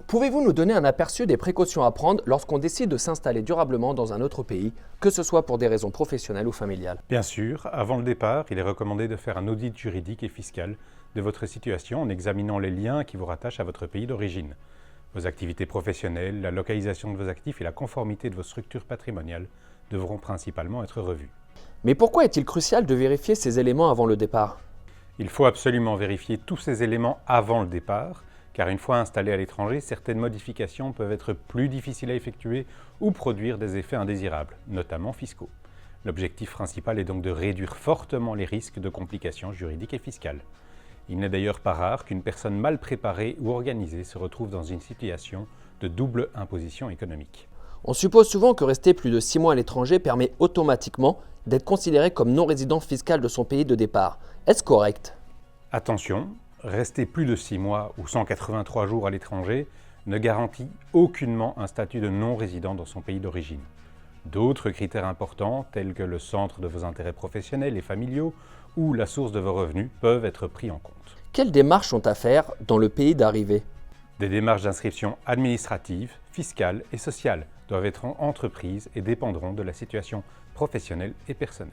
Pouvez-vous nous donner un aperçu des précautions à prendre lorsqu'on décide de s'installer durablement dans un autre pays, que ce soit pour des raisons professionnelles ou familiales? Bien sûr, avant le départ, il est recommandé de faire un audit juridique et fiscal de votre situation en examinant les liens qui vous rattachent à votre pays d'origine. Vos activités professionnelles, la localisation de vos actifs et la conformité de vos structures patrimoniales devront principalement être revues. Mais pourquoi est-il crucial de vérifier ces éléments avant le départ? Il faut absolument vérifier tous ces éléments avant le départ, car une fois installé à l'étranger, certaines modifications peuvent être plus difficiles à effectuer ou produire des effets indésirables, notamment fiscaux. L'objectif principal est donc de réduire fortement les risques de complications juridiques et fiscales. Il n'est d'ailleurs pas rare qu'une personne mal préparée ou organisée se retrouve dans une situation de double imposition économique. On suppose souvent que rester plus de 6 mois à l'étranger permet automatiquement d'être considéré comme non-résident fiscal de son pays de départ. Est-ce correct? Attention, rester plus de 6 mois ou 183 jours à l'étranger ne garantit aucunement un statut de non-résident dans son pays d'origine. D'autres critères importants, tels que le centre de vos intérêts professionnels et familiaux ou la source de vos revenus, peuvent être pris en compte. Quelles démarches sont à faire dans le pays d'arrivée? Des démarches d'inscription administrative, fiscale et sociale doivent être entreprises et dépendront de la situation professionnelle et personnelle.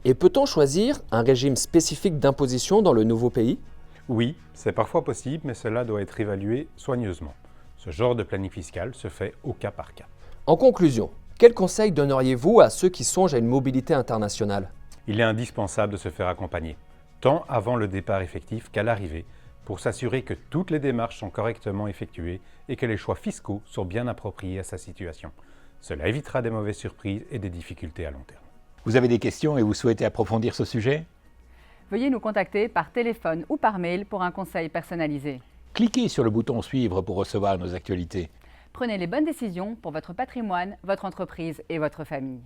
Et peut-on choisir un régime spécifique d'imposition dans le nouveau pays? Oui, c'est parfois possible, mais cela doit être évalué soigneusement. Ce genre de planning fiscal se fait au cas par cas. En conclusion, quels conseils donneriez-vous à ceux qui songent à une mobilité internationale? Il est indispensable de se faire accompagner, tant avant le départ effectif qu'à l'arrivée, pour s'assurer que toutes les démarches sont correctement effectuées et que les choix fiscaux sont bien appropriés à sa situation. Cela évitera des mauvaises surprises et des difficultés à long terme. Vous avez des questions et vous souhaitez approfondir ce sujet? Veuillez nous contacter par téléphone ou par mail pour un conseil personnalisé. Cliquez sur le bouton Suivre pour recevoir nos actualités. Prenez les bonnes décisions pour votre patrimoine, votre entreprise et votre famille.